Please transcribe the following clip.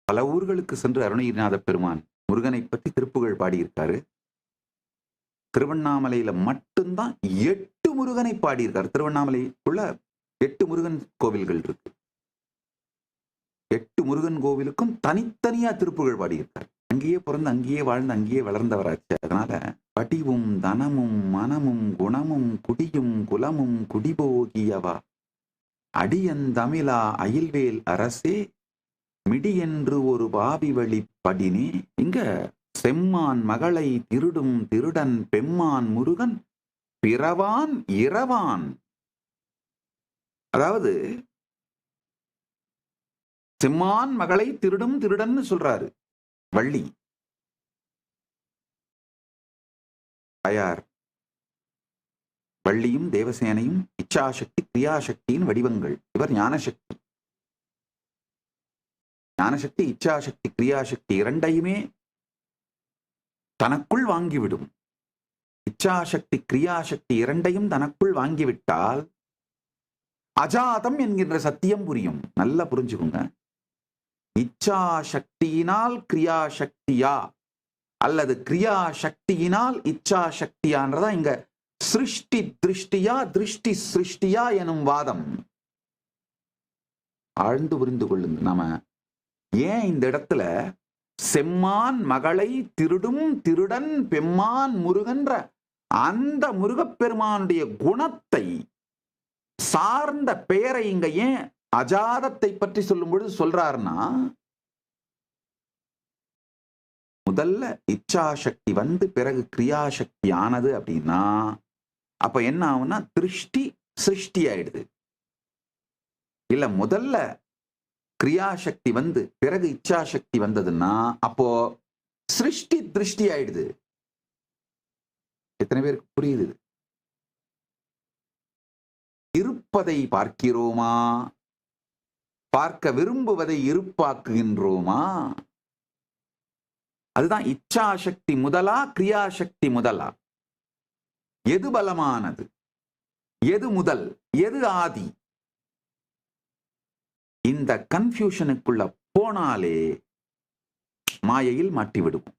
பல ஊர்களுக்கு சென்று அருணகிரிநாத பெருமான் முருகனை பற்றி திருப்புகழ் பாடியிருக்காரு. திருவண்ணாமலையில மட்டும்தான் 8 முருகனை பாடியிருக்காரு. திருவண்ணாமலைக்குள்ள 8 முருகன் கோவில்கள் இருக்கு. 8 முருகன் கோவிலுக்கும் தனித்தனியா திருப்புகழ் பாடியிருக்காரு. அங்கேயே பிறந்து அங்கேயே வாழ்ந்து அங்கேயே வளர்ந்தவராச்சு. அதனால படிவும் தனமும் மனமும் குணமும் குடியும் குலமும் குடிபோகியவா அடியந்தமிழா அயில்வேல் அரசே மிடியென்று ஒரு பாவி வழி படினே. இங்க செம்மான் மகளை திருடும் திருடன் பெம்மான் முருகன் பிறவான் இரவான். அதாவது செம்மான் மகளை திருடும் திருடன் சொல்றாரு வள்ளி. தாயார் வள்ளியும் தேவசேனையும் இச்சாசக்தி கிரியாசக்தியின் வடிவங்கள். இவர் ஞானசக்தி. ஞானசக்தி இச்சாசக்தி கிரியாசக்தி இரண்டையுமே தனக்குள் வாங்கிவிடும். இச்சாசக்தி கிரியாசக்தி இரண்டையும் தனக்குள் வாங்கிவிட்டால் அஜாதம் என்கின்ற சத்தியம் புரியும். நல்லா புரிஞ்சுக்குங்க. இச்சாசக்தியினால் கிரியாசக்தியா அல்லது கிரியாசக்தியினால் இச்சாசக்தியான்றதா இங்க சிருஷ்டி திருஷ்டியா திருஷ்டி சிருஷ்டியா எனும் வாதம். ஆழ்ந்து புரிந்து கொள்ளுங்க. நாம ஏன் இந்த இடத்துல செம்மான் மகளை திருடும் திருடன் பெம்மான் முருகன்ற அந்த முருகப்பெருமானுடைய குணத்தை சார்ந்த பெயரை இங்க ஏன் அஜாதத்தை பற்றி சொல்லும் பொழுது சொல்றாருன்னா, முதல்ல இச்சாசக்தி வந்து பிறகு கிரியாசக்தி ஆனது அப்படின்னா அப்ப என்ன ஆகும்னா திருஷ்டி சிருஷ்டி ஆயிடுது. இல்ல முதல்ல கிரியாசக்தி வந்து பிறகு இச்சாசக்தி வந்ததுன்னா அப்போ சிருஷ்டி திருஷ்டி ஆயிடுது. எத்தனை பேருக்கு புரியுது? இருப்பதை பார்க்கிறோமா, பார்க்க விரும்புவதை இருப்பாக்குகின்றோமா? அதுதான் இச்சாசக்தி முதலா கிரியாசக்தி முதலா? எது பலமானது, எது முதல், எது ஆதி? இந்த கன்ஃபியூஷனுக்குள்ள போனாலே மாயையில் மாட்டி விடுவோம்.